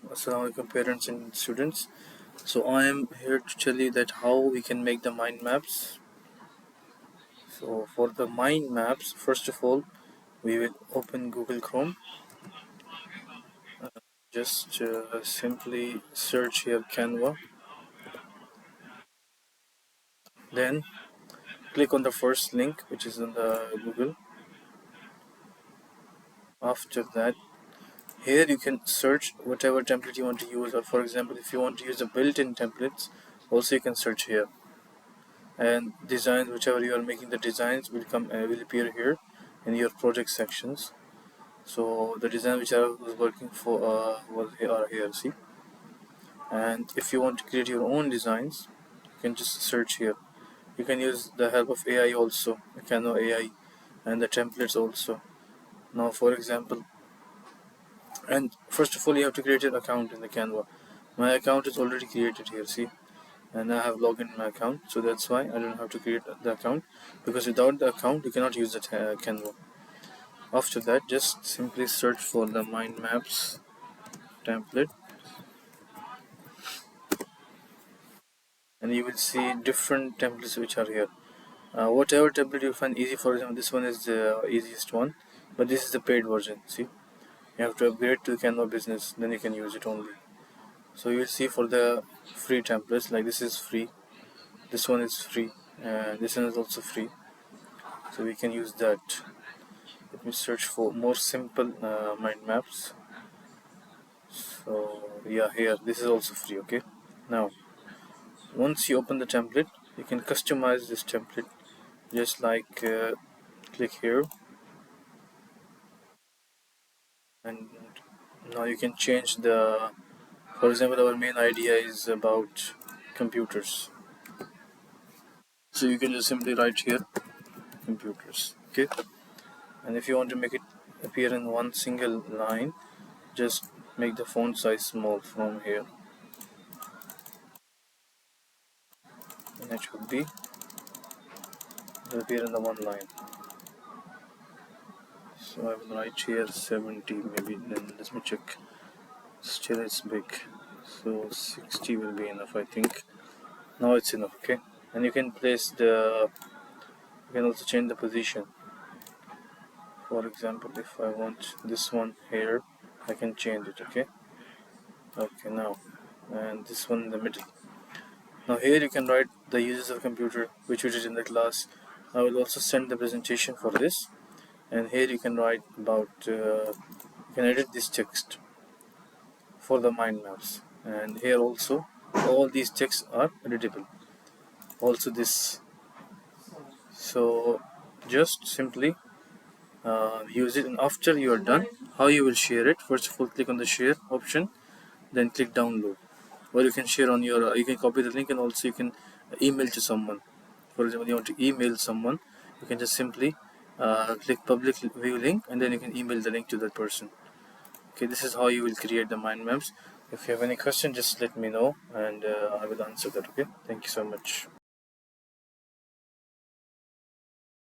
Assalamualaikum parents and students. So I am here to tell you that how we can make the mind maps. So for the mind maps, first of all, we will open Google Chrome. Just simply search here Canva. Then click on the first link which is in the Google. After that, here you can search whatever template you want to use, or for example, if you want to use the built-in templates, also you can search here. And designs, whichever you are making the designs will will appear here in your project sections. So the design which I was working for was here, see. And if you want to create your own designs, you can just search here. You can use the help of AI also, Canva AI, and the templates also. Now for example, and first of all you have to create an account in the Canva. My account is already created here, see, and I have logged in my account, so that's why I don't have to create the account, because without the account you cannot use the Canva. After that, just simply search for the mind maps template, and you will see different templates which are here. Whatever template you find easy, for example this one is the easiest one, but this is the paid version, see. You have to upgrade to Canva business, then you can use it only. So you will see for the free templates, like this is free, this one is free, and this one is also free, so we can use that. Let me search for more simple mind maps. So yeah, here this is also free. Okay, now once you open the template, you can customize this template, just like click here, and now you can change the, for example our main idea is about computers, so you can just simply write here computers. Okay, and if you want to make it appear in one single line, just make the font size small from here, and it should be appear in the one line. So I will write here 70 maybe, then let me check. Still it's big, so 60 will be enough, I think. Now it's enough. Okay, and you can place the, you can also change the position. For example, if I want this one here, I can change it. Okay, now, and this one in the middle. Now here you can write the uses of computer which we did in the class. I will also send the presentation for this, and here you can write about you can edit this text for the mind maps, and here also all these texts are editable, also this. So just simply use it, and after you are done, how you will share it, first of all click on the share option, then click download, or you can share on your you can copy the link, and also you can email to someone. For example, you want to email someone, you can just simply click public view link, and then you can email the link to that person. Okay, this is how you will create the mind maps. If you have any question, just let me know, and I will answer that. Okay, thank you so much.